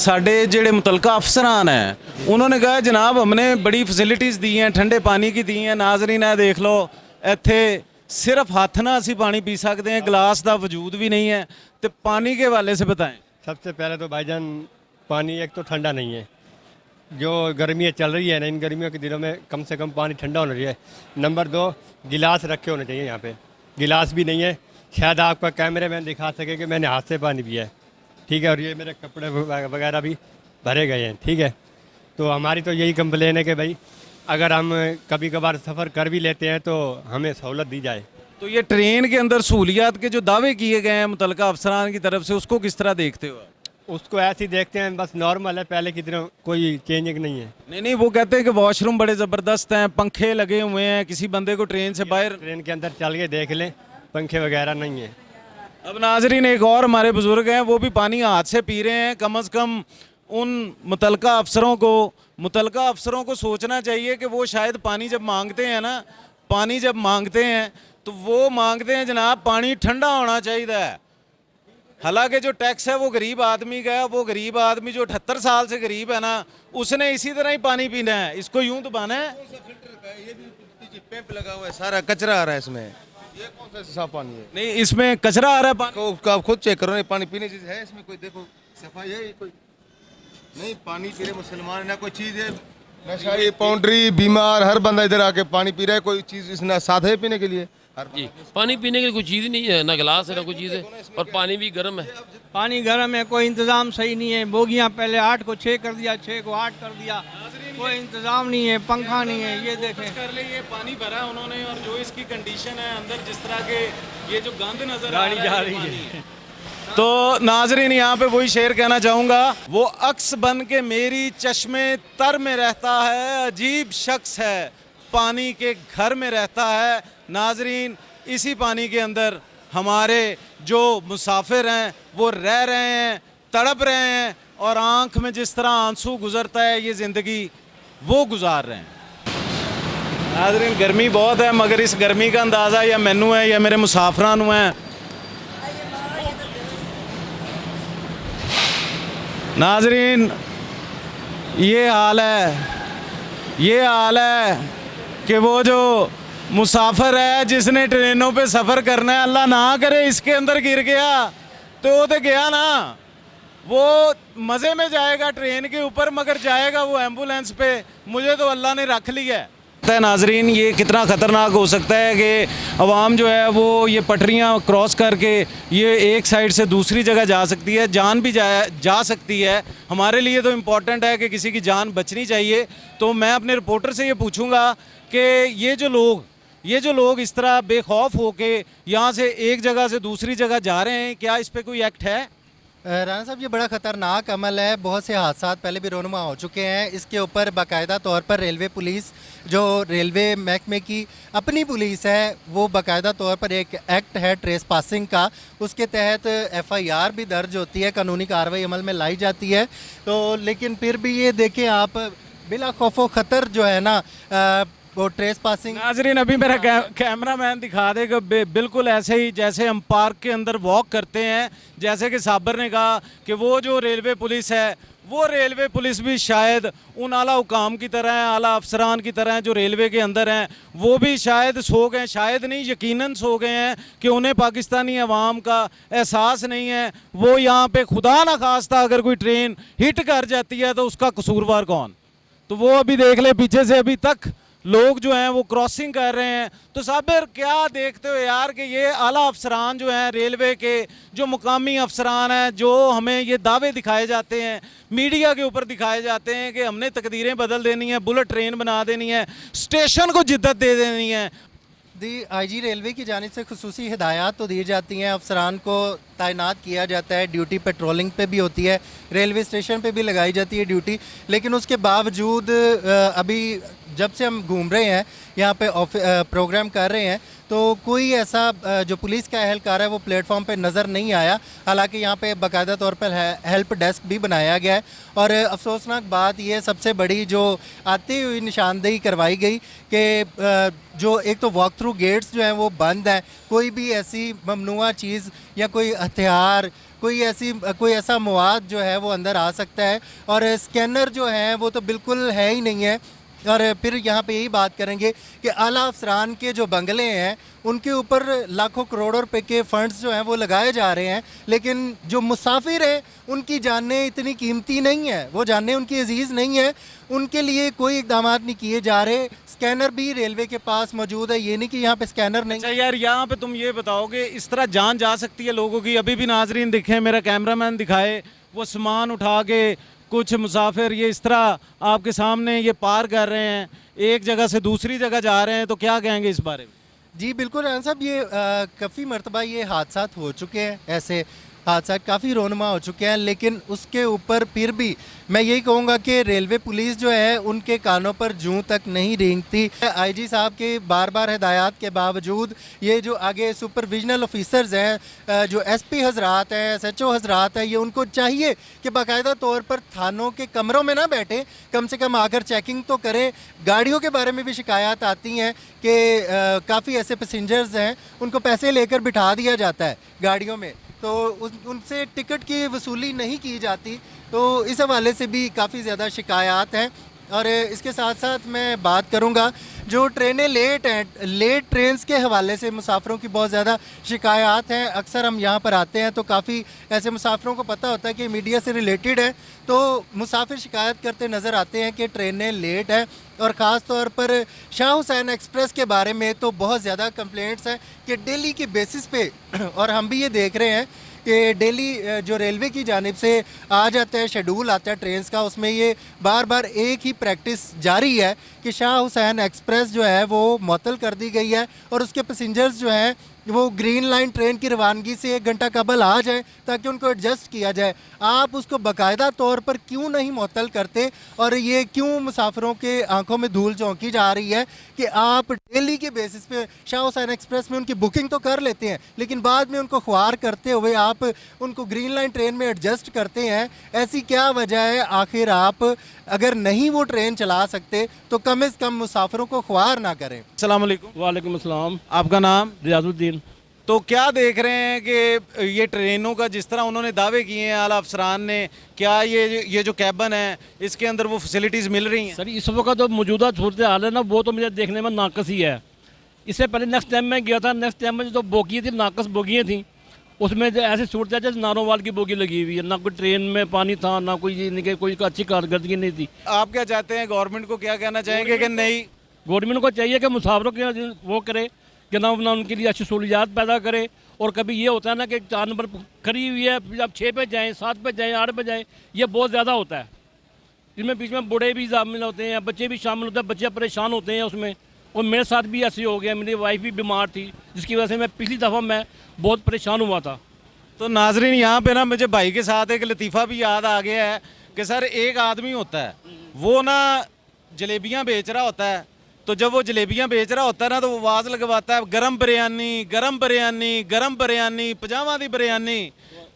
साढ़े जेड़े मुतलका अफसरान हैं उन्होंने कहा जनाब हमने बड़ी फैसिलिटीज़ दी हैं, ठंडे पानी की दी हैं। नाजरीन है देख लो, इत्थे सिर्फ हथ ना असी पानी पी सकते हैं, गिलास का वजूद भी नहीं है। तो पानी के हवाले से बताएं। सबसे पहले तो भाईजान पानी एक तो ठंडा नहीं है, जो गर्मियाँ चल रही है ना, इन गर्मियों के दिनों में कम से कम पानी ठंडा होना चाहिए। नंबर 2, गिलास रखे होने चाहिए, यहाँ पे गिलास भी नहीं है। शायद आपका कैमरे मैन दिखा सके कि मैंने हाथ से पानी पिया है, ठीक है, और ये मेरे कपड़े वगैरह भी भरे गए हैं, ठीक है। तो हमारी तो यही कंप्लेन है कि भाई अगर हम कभी कभार सफ़र कर भी लेते हैं तो हमें सहूलत दी जाए। तो ये ट्रेन के अंदर सहूलियात के जो दावे किए गए हैं मुतलका अफसरान की तरफ से, उसको किस तरह देखते हो? उसको ऐसे ही देखते हैं, बस नॉर्मल है, पहले की तरह कोई चेंजिंग नहीं है। नहीं, वो कहते हैं कि वॉशरूम बड़े ज़बरदस्त हैं, पंखे लगे हुए हैं, किसी बंदे को ट्रेन से बाहर, ट्रेन के अंदर चल के देख लें, पंखे वगैरह नहीं है। अब नाजरीन, एक और हमारे बुजुर्ग हैं, वो भी पानी हाथ से पी रहे हैं। कम से कम उन मुतलका अफसरों को सोचना चाहिए कि वो शायद पानी जब मांगते हैं ना, तो वो मांगते हैं जनाब पानी ठंडा होना चाहिए। हालांकि जो टैक्स है वो गरीब आदमी का है, वो गरीब आदमी जो 78 साल से गरीब है ना, उसने इसी तरह ही पानी पीना है, इसको यूं दबाना है। ये भी पैप लगा हुआ है, सारा कचरा आ रहा है इसमें। ये कौन सा साफ पानी है? नहीं, इसमें कचरा आ रहा है पानी को आप खुद चेक करो, नहीं पानी पीने चीज है इसमें? कोई देखो, सफाई है कोई? नहीं, पानी पी रहे मुसलमान ना कोई चीज़ है, नशाई, पाउंड्री, बीमार, हर बंदा इधर आके पानी पी रहा है। कोई चीज़ इसने साथ है पीने के लिए? जी, पानी पीने के लिए कोई चीज़ ही नहीं है, ना गिलास है ना कोई चीज़ है, और पानी भी गर्म है। पानी गर्म है, कोई इंतज़ाम सही नहीं है। बोगियाँ पहले 8 को 6 कर दिया, 6 को 8 कर दिया, कोई इंतज़ाम नहीं है, पंखा नहीं है। ये देखें कर ले, ये पानी भरा उन्होंने और जो इसकी कंडीशन है अंदर, जिस तरह के ये जो गंद नजर आ रहा है, ये पानी है। तो नाजरीन, यहाँ पे वही शेर कहना चाहूँगा, वो अक्स बन के मेरी चश्मे तर में रहता है, अजीब शख्स है, पानी के घर में रहता है। नाजरीन, इसी पानी के अंदर हमारे जो मुसाफिर हैं वो रह रहे हैं, तड़प रहे हैं, और आंख में जिस तरह आंसू गुजरता है ये ज़िंदगी वो गुजार रहे हैं। नाजरीन, गर्मी बहुत है, मगर इस गर्मी का अंदाज़ा या मैनू है या मेरे मुसाफरां नू है। नाजरीन, ये हाल है कि वो जो मुसाफिर है जिसने ट्रेनों पे सफ़र करना है, अल्लाह ना करे इसके अंदर गिर गया तो वो तो गया ना, वो मज़े में जाएगा ट्रेन के ऊपर, मगर जाएगा वो एम्बुलेंस पे। मुझे तो अल्लाह ने रख लिया है। नाजरीन, ये कितना ख़तरनाक हो सकता है कि अवाम जो है वो ये पटरियाँ क्रॉस करके ये एक साइड से दूसरी जगह जा सकती है, जान भी जा सकती है। हमारे लिए तो इम्पॉर्टेंट है कि किसी की जान बचनी चाहिए। तो मैं अपने रिपोर्टर से ये पूछूंगा कि ये जो लोग इस तरह बेखौफ होके यहाँ से एक जगह से दूसरी जगह जा रहे हैं, क्या इस पे कोई एक्ट है? राना साहब, ये बड़ा ख़तरनाक अमल है। बहुत से हादसा पहले भी रोनुमा हो चुके हैं। इसके ऊपर बाकायदा तौर पर रेलवे पुलिस, जो रेलवे महकमे की अपनी पुलिस है, वो बाकायदा तौर पर एक एक्ट है ट्रेस पासिंग का, उसके तहत FIR भी दर्ज होती है, कानूनी कार्रवाई अमल में लाई जाती है। तो लेकिन फिर भी ये देखें आप, बिला खौफो ख़तर जो है ना वो ट्रेस पासिंग। नाजरीन, अभी मेरा कैमरा मैन दिखा देगा बिल्कुल ऐसे ही जैसे हम पार्क के अंदर वॉक करते हैं। जैसे कि साबर ने कहा कि वो जो रेलवे पुलिस है, वो रेलवे पुलिस भी शायद उन आला हुकाम की तरह है, आला अफसरान की तरह हैं जो रेलवे के अंदर हैं, वो भी शायद सो गए, शायद नहीं यकीनन सो गए हैं कि उन्हें पाकिस्तानी अवाम का एहसास नहीं है। वो यहाँ पे खुदा ना खास्ता अगर कोई ट्रेन हिट कर जाती है तो उसका कसूरवार कौन? तो वो अभी देख ले, पीछे से अभी तक लोग जो हैं वो क्रॉसिंग कर रहे हैं। तो साबिर, क्या देखते हो यार कि ये आला अफसरान जो हैं रेलवे के, जो मुकामी अफसरान हैं, जो हमें ये दावे दिखाए जाते हैं, मीडिया के ऊपर दिखाए जाते हैं कि हमने तकदीरें बदल देनी है, बुलेट ट्रेन बना देनी है, स्टेशन को जिद्दत दे देनी है। IG रेलवे की जानिब से खुसूसी हिदायत तो दी जाती हैं, अफसरान को तैनात किया जाता है, ड्यूटी पेट्रोलिंग पे भी होती है, रेलवे स्टेशन पे भी लगाई जाती है ड्यूटी। लेकिन उसके बावजूद अभी जब से हम घूम रहे हैं यहाँ पे प्रोग्राम कर रहे हैं, तो कोई ऐसा जो पुलिस का एहलकार है वो प्लेटफॉर्म पे नज़र नहीं आया। हालांकि यहाँ पे बाकायदा तौर पर हेल्प डेस्क भी बनाया गया है। और अफसोसनाक बात ये सबसे बड़ी जो आती हुई निशानदेही करवाई गई कि जो एक तो वॉक थ्रू गेट्स जो हैं वो बंद हैं, कोई भी ऐसी ममनुआ चीज़ या कोई हथियार, कोई ऐसा मवाद जो है वो अंदर आ सकता है। और स्कैनर जो है वो तो बिल्कुल है ही नहीं है। और फिर यहाँ पे यही बात करेंगे कि आला अफसरान के जो बंगले हैं उनके ऊपर लाखों करोड़ों रुपए के फंड्स जो हैं वो लगाए जा रहे हैं, लेकिन जो मुसाफिर हैं उनकी जानें इतनी कीमती नहीं है, वो जानें उनकी अजीज़ नहीं है, उनके लिए कोई इकदाम नहीं किए जा रहे। स्कैनर भी रेलवे के पास मौजूद है, ये नहीं कि यहाँ पे स्कैनर नहीं। अच्छा यार, यहाँ पे तुम ये बताओगे इस तरह जान जा सकती है लोगों की? अभी भी नाजरीन दिखे, मेरा कैमरामैन दिखाए, वो सामान उठा के कुछ मुसाफिर ये इस तरह आपके सामने ये पार कर रहे हैं, एक जगह से दूसरी जगह जा रहे हैं, तो क्या कहेंगे इस बारे में? जी बिल्कुल राना साहब, ये काफ़ी मरतबा ये हादसा हो चुके हैं, ऐसे हादसा काफ़ी रोनुमा हो चुके हैं। लेकिन उसके ऊपर फिर भी मैं यही कहूँगा कि रेलवे पुलिस जो है उनके कानों पर जूं तक नहीं रेंगती। IG साहब के बार बार हिदायत के बावजूद ये जो आगे सुपरविजनल ऑफिसर्स हैं, जो SP हजरात हैं, SHO हजरात हैं, ये उनको चाहिए कि बाकायदा तौर पर थानों के कमरों में ना बैठे, कम से कम आकर चेकिंग तो करें। गाड़ियों के बारे में भी शिकायत आती हैं कि काफ़ी ऐसे पैसेंजर्स हैं उनको पैसे लेकर बिठा दिया जाता है गाड़ियों में, तो उनसे टिकट की वसूली नहीं की जाती। तो इस हवाले से भी काफ़ी ज़्यादा शिकायत हैं। और इसके साथ साथ मैं बात करूंगा जो ट्रेनें लेट हैं, लेट ट्रेन्स के हवाले से मुसाफिरों की बहुत ज़्यादा शिकायत हैं। अक्सर हम यहाँ पर आते हैं तो काफ़ी ऐसे मुसाफिरों को पता होता है कि मीडिया से रिलेटेड है, तो मुसाफिर शिकायत करते नज़र आते हैं कि ट्रेनें लेट हैं। और ख़ास तौर पर शाह हुसैन एक्सप्रेस के बारे में तो बहुत ज़्यादा कंप्लेंट्स हैं कि डेली की बेसिस पे और हम भी ये देख रहे हैं कि डेली जो रेलवे की जानिब से आ जाता है, शेड्यूल आता है ट्रेन्स का, उसमें ये बार बार एक ही प्रैक्टिस जारी है कि शाह हुसैन एक्सप्रेस जो है वो मुअत्तल कर दी गई है और उसके पैसेंजर्स जो हैं वो ग्रीन लाइन ट्रेन की रवानगी से 1 घंटा कबल आ जाए ताकि उनको एडजस्ट किया जाए। आप उसको बाकायदा तौर पर क्यों नहीं मुअत्तल करते और ये क्यों मुसाफिरों के आंखों में धूल झोंकी जा रही है कि आप डेली के बेसिस पे शाह हुसैन एक्सप्रेस में उनकी बुकिंग तो कर लेते हैं लेकिन बाद में उनको ख्वार करते हुए आप उनको ग्रीन लाइन ट्रेन में एडजस्ट करते हैं? ऐसी क्या वजह है? आखिर आप अगर नहीं वो ट्रेन चला सकते तो कम से कम मुसाफिरों को ख्वार ना करें। अस्सलाम वालेकुम। वालेकुम अस्सलाम। आपका नाम? रियाजुद्दीन। तो क्या देख रहे हैं कि ये ट्रेनों का जिस तरह उन्होंने दावे किए हैं आला अफसरान ने, क्या ये जो कैबन है इसके अंदर वो फैसिलिटीज़ मिल रही हैं? सर इस वक्त जो मौजूदा सूरत हाल है ना वो तो मुझे देखने में नाकस ही है। इससे पहले नेक्स्ट टाइम मैं गया था, नेक्स्ट टाइम में जो बोगियाँ थी नाकस बोगियाँ थी, उसमें जो ऐसी सूरत है जैसे नारोवाल की बोगी लगी हुई है, ना कोई ट्रेन में पानी था ना कोई अच्छी कारकर्दगी नहीं थी। आप क्या चाहते हैं, गवर्नमेंट को क्या कहना चाहेंगे कि नहीं? गवर्नमेंट को चाहिए कि मुसाफिरों के वो करे कि ना उनके लिए अच्छी सहूलियात पैदा करे। और कभी ये होता है ना कि 4 नंबर खड़ी हुई है, अब 6 पे जाएँ, 7 पे जाएँ, 8 पे जाएँ, ये बहुत ज़्यादा होता है। इसमें बीच में बूढ़े भी शामिल होते हैं, बच्चे भी शामिल होते हैं, बच्चे परेशान होते हैं उसमें। और मेरे साथ भी ऐसे हो गया, मेरी वाइफ भी बीमार थी जिसकी वजह से मैं पिछली दफ़ा मैं बहुत परेशान हुआ था। तो नाजरीन यहाँ पे ना मुझे भाई के साथ एक लतीफ़ा भी याद आ गया है कि सर एक आदमी होता है वो ना जलेबियाँ बेच रहा होता है, तो जब वो जलेबियाँ बेच रहा होता है ना तो वो आवाज़ लगवाता है गरम बिरयानी गरम बिरयानी गरम बिरयानी 50 दी बिरयानी,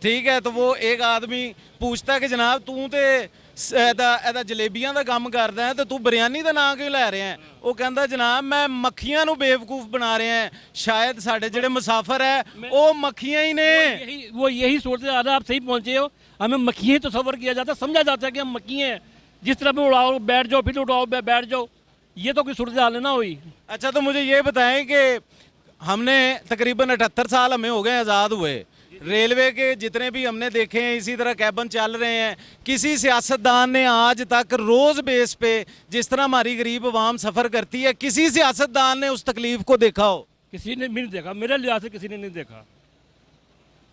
ठीक है। तो वो एक आदमी पूछता है कि जनाब तू तो ਇਹਦਾ ਜਲੇਬੀਆਂ ਦਾ ਕੰਮ ਕਰਦਾ ਹੈ ਤੇ ਤੂੰ ਬਿਰਿਆਨੀ ਦਾ ਨਾਂ ਕਿਉਂ ਲੈ ਰਿਹਾ ਹੈ? ਉਹ ਕਹਿੰਦਾ ਜਨਾਬ ਮੈਂ ਮੱਖੀਆਂ ਨੂੰ ਬੇਵਕੂਫ ਬਣਾ ਰਿਹਾ ਹਾਂ, शायद साढ़े ਜਿਹੜੇ मुसाफिर है वो मक्खियाँ ही ने। वो यही सूरत हाल है, आप सही पहुँचे हो। हमें मक्खियाँ तो तस्वर किया जाता है, समझा जाता है कि हम मक्खियाँ हैं, जिस तरह भी उड़ाओ बैठ जाओ फिर उड़ाओ बैठ जाओ, ये तो कोई सूरत हाल है ना हुई। अच्छा तो मुझे ये बताएं कि हमने तकरीबन 78 साल हमें हो गए आज़ाद हुए, रेलवे के जितने भी हमने देखे हैं इसी तरह कैबन चल रहे हैं, किसी सियासतदान ने आज तक रोज़ बेस पे जिस तरह हमारी गरीब आवाम सफ़र करती है किसी सियासतदान ने उस तकलीफ़ को देखा हो? किसी ने भी नहीं देखा, मेरे लिहाज से किसी ने नहीं देखा।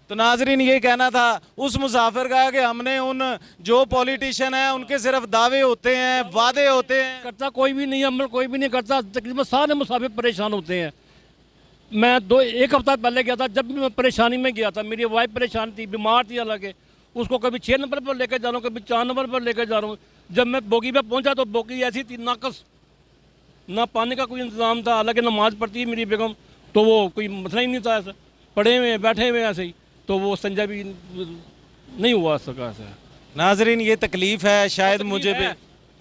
तो नाजरीन ये कहना था उस मुसाफिर का कि हमने उन जो पॉलिटिशियन है उनके सिर्फ दावे होते हैं, वादे होते हैं, करता कोई भी नहीं, अमल कोई भी नहीं करता। तकरीबन सारे मुसाफिर परेशान होते हैं। मैं 1 हफ्ता पहले गया था, जब भी मैं परेशानी में गया था, मेरी वाइफ परेशान थी, बीमार थी, हालांकि उसको कभी 6 नंबर पर लेकर जा रहा हूँ, कभी 4 नंबर पर लेकर जा रहा हूँ। जब मैं बोगी पे पहुँचा तो बोगी ऐसी थी नाकस, ना पानी का कोई इंतज़ाम था, हालांकि नमाज़ पढ़ती है मेरी बेगम, तो वो कोई मसला ही नहीं था, ऐसा पड़े हुए बैठे हुए ऐसे ही, तो वो संजा भी नहीं हुआ सका ऐसा। नाजरीन ये तकलीफ़ है, शायद मुझे भी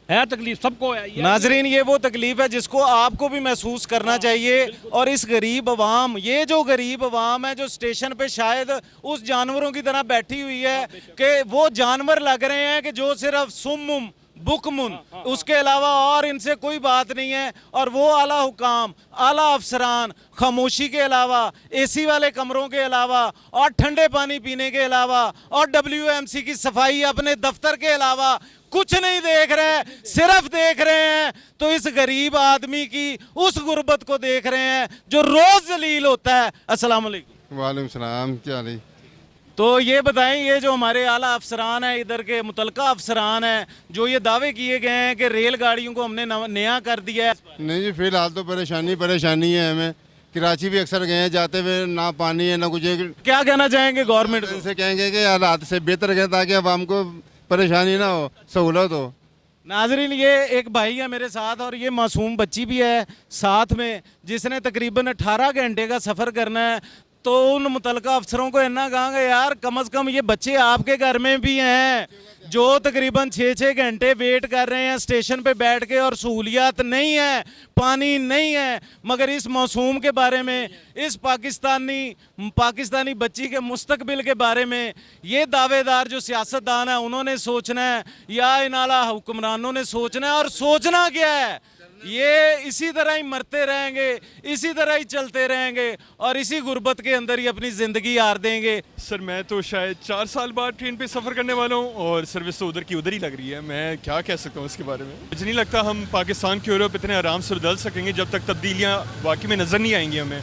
है तकलीफ, सबको है नाजरीन, ये वो तकलीफ है जिसको आपको भी महसूस करना चाहिए। और इस गरीब अवाम, ये जो गरीब अवाम है जो स्टेशन पे शायद उस जानवरों की तरह बैठी हुई है कि वो जानवर लग रहे हैं कि जो सिर्फ सुम्मुम बुकमुन, उसके अलावा और इनसे कोई बात नहीं है। और वो आला हुकाम, आला अफसरान खामोशी के अलावा, एसी वाले कमरों के अलावा और ठंडे पानी पीने के अलावा और WMC की सफाई अपने दफ्तर के अलावा कुछ नहीं देख रहे हैं, सिर्फ देख रहे हैं तो इस गरीब आदमी की उस गुर्बत को देख रहे हैं जो रोज़ जलील होता है। अस्सलाम वालेकुम। वालेकुम सलाम, क्या नहीं। तो ये बताएं, ये जो हमारे आला अफसरान हैं, इधर के मुतलका अफसरान हैं, जो ये दावे किए गए हैं कि रेलगाड़ियों को हमने नया कर दिया है। नहीं जी, फिलहाल तो परेशानी है हमें। कराची भी अक्सर गए हैं, जाते हुए ना पानी है ना कुछ है। क्या कहना चाहेंगे गवर्नमेंट को? से कहेंगे कि हालात से बेहतर करें ताकि आवाम को परेशानी ना हो, सहूलत हो। नाजरीन ये एक भाई है मेरे साथ और ये मासूम बच्ची भी है साथ में, जिसने तकरीबन 18 घंटे का सफ़र करना है। तो उन मुतलका अफसरों को इन्ना कहांगे यार कम से कम ये बच्चे आपके घर में भी हैं जो तकरीबन 6-6 घंटे वेट कर रहे हैं स्टेशन पे बैठ के और सहूलियात नहीं है, पानी नहीं है, मगर इस मौसूम के बारे में, इस पाकिस्तानी बच्ची के मुस्तकबिल के बारे में ये दावेदार जो सियासतदान है उन्होंने सोचना है या इन आला हुक्मरानों ने सोचना है। और सोचना क्या है, ये इसी तरह ही मरते रहेंगे, इसी तरह ही चलते रहेंगे और इसी गुर्बत के अंदर ही अपनी ज़िंदगी हार देंगे। सर मैं तो शायद 4 साल बाद ट्रेन पे सफ़र करने वाला हूँ और सर्विस तो उधर की उधर ही लग रही है। मैं क्या कह सकता हूँ इसके बारे में। मुझे नहीं लगता हम पाकिस्तान की यूरोप इतने आराम से बदल सकेंगे जब तक तब्दीलियाँ वाकई में नज़र नहीं आएंगी हमें।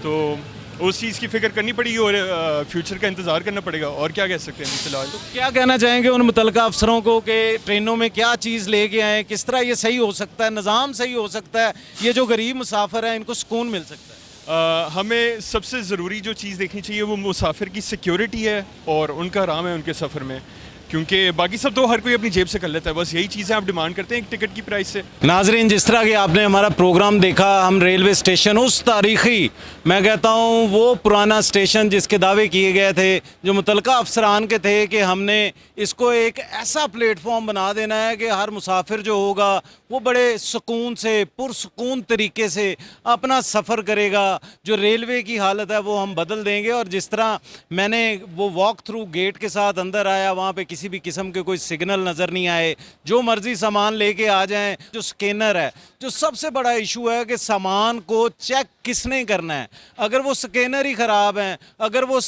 तो उस चीज़ की फिक्र करनी पड़ेगी और फ्यूचर का इंतज़ार करना पड़ेगा। और क्या कह सकते हैं फिलहाल। तो क्या कहना चाहेंगे उन मुतलका अफसरों को कि ट्रेनों में क्या चीज़ लेके आए, किस तरह ये सही हो सकता है, निज़ाम सही हो सकता है, ये जो गरीब मुसाफिर हैं इनको सुकून मिल सकता है। हमें सबसे ज़रूरी जो चीज़ देखनी चाहिए वो मुसाफिर की सिक्योरिटी है और उनका आराम है उनके सफ़र में, क्योंकि बाकी सब तो हर कोई अपनी जेब से कर लेता है। बस यही चीज़ें आप डिमांड करते हैं एक टिकट की प्राइस से। नाजरीन, जिस तरह कि आपने हमारा प्रोग्राम देखा, हम रेलवे स्टेशन उस तारीख़ी, मैं कहता हूँ वो पुराना स्टेशन जिसके दावे किए गए थे, जो मुतलका अफसरान के थे कि हमने इसको एक ऐसा प्लेटफॉर्म बना देना है कि हर मुसाफिर जो होगा वो बड़े सुकून से, पुरसुकून तरीके से अपना सफ़र करेगा। जो रेलवे की हालत है वो हम बदल देंगे। और जिस तरह मैंने वो वॉक थ्रू गेट के साथ अंदर आया, वहाँ पे किसी भी किस्म के कोई सिग्नल नज़र नहीं आए, जो मर्ज़ी सामान लेके आ जाएं। जो स्कैनर है, जो सबसे बड़ा इशू है कि सामान को चेक किसने करना है। अगर वो स्कैनर ही ख़राब हैं, अगर वो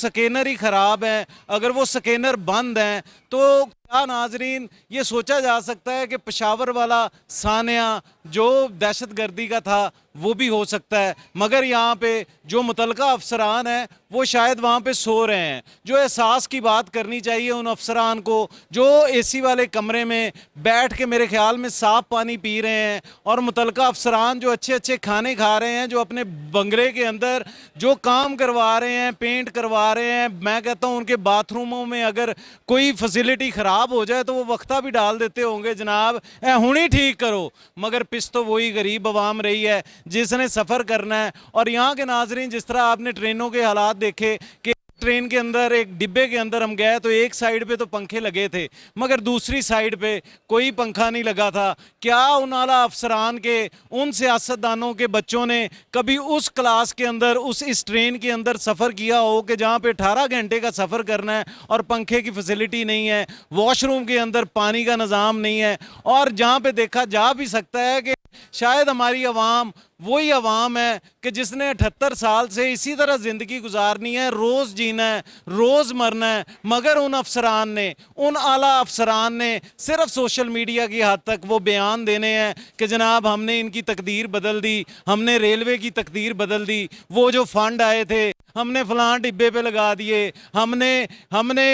स्कैनर बंद हैं, तो क्या नाजरीन ये सोचा जा सकता है कि पेशावर वाला सानिया जो दहशतगर्दी का था वो भी हो सकता है। मगर यहाँ पे जो मुतलका अफसरान हैं वो शायद वहाँ पे सो रहे हैं। जो एहसास की बात करनी चाहिए उन अफसरान को जो एसी वाले कमरे में बैठ के मेरे ख्याल में साफ़ पानी पी रहे हैं, और मुतलका अफसरान जो अच्छे अच्छे खाने खा रहे हैं, जो अपने बंगले के अंदर जो काम करवा रहे हैं, पेंट करवा रहे हैं। मैं कहता हूँ उनके बाथरूमों में अगर कोई फैसिलिटी ख़राब हो जाए तो वो वक्ता भी डाल देते होंगे, जनाब हुणी ठीक करो। मगर पिस तो वही गरीब आवाम रही है जिसने सफ़र करना है। और यहाँ के नाजरीन, जिस तरह आपने ट्रेनों के हालात देखे कि ट्रेन के अंदर एक डिब्बे के अंदर हम गए तो एक साइड पे तो पंखे लगे थे, मगर दूसरी साइड पे कोई पंखा नहीं लगा था। क्या उन आला अफसरान के, उन सियासतदानों के बच्चों ने कभी उस क्लास के अंदर, इस ट्रेन के अंदर सफ़र किया हो कि जहाँ पे 18 घंटे का सफ़र करना है और पंखे की फैसिलिटी नहीं है, वॉशरूम के अंदर पानी का निज़ाम नहीं है, और जहाँ पे देखा जा भी सकता है कि शायद हमारी आवाम वही आवाम है कि जिसने 78 साल से इसी तरह ज़िंदगी गुजारनी है, रोज़ जीना है, रोज़ मरना है। मगर उन अफसरान ने, उन आला अफसरान ने सिर्फ सोशल मीडिया की हद तक वो बयान देने हैं कि जनाब हमने इनकी तकदीर बदल दी, हमने रेलवे की तकदीर बदल दी, वो जो फ़ंड आए थे हमने फ़लाँ डिब्बे पे लगा दिए, हमने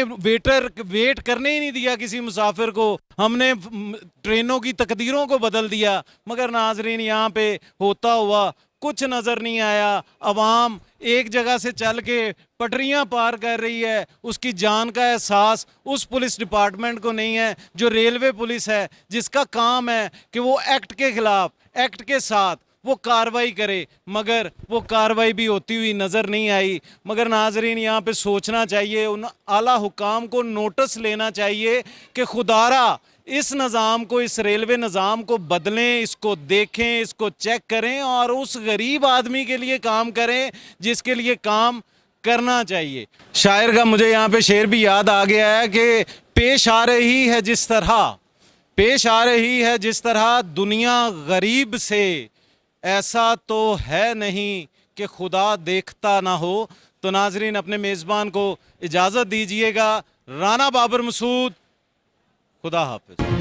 वेट करने ही नहीं दिया किसी मुसाफिर को, हमने ट्रेनों की तकदीरों को बदल दिया। मगर नाजरीन, यहाँ पे होता हुआ कुछ नज़र नहीं आया। अवाम एक जगह से चल के पटरियां पार कर रही है, उसकी जान का एहसास उस पुलिस डिपार्टमेंट को नहीं है जो रेलवे पुलिस है, जिसका काम है कि वो एक्ट के ख़िलाफ़, एक्ट के साथ वो कार्रवाई करे। मगर वो कार्रवाई भी होती हुई नज़र नहीं आई। मगर नाजरीन, यहाँ पे सोचना चाहिए, उन आला हुकाम को नोटिस लेना चाहिए कि खुदारा इस निज़ाम को, इस रेलवे निज़ाम को बदलें, इसको देखें, इसको चेक करें और उस गरीब आदमी के लिए काम करें जिसके लिए काम करना चाहिए। शायर का मुझे यहाँ पे शेर भी याद आ गया है कि पेश आ रही है जिस तरह दुनिया गरीब से, ऐसा तो है नहीं कि खुदा देखता ना हो। तो नाजरीन, अपने मेज़बान को इजाज़त दीजिएगा। राना बाबर मसूद, खुदा हाफिज।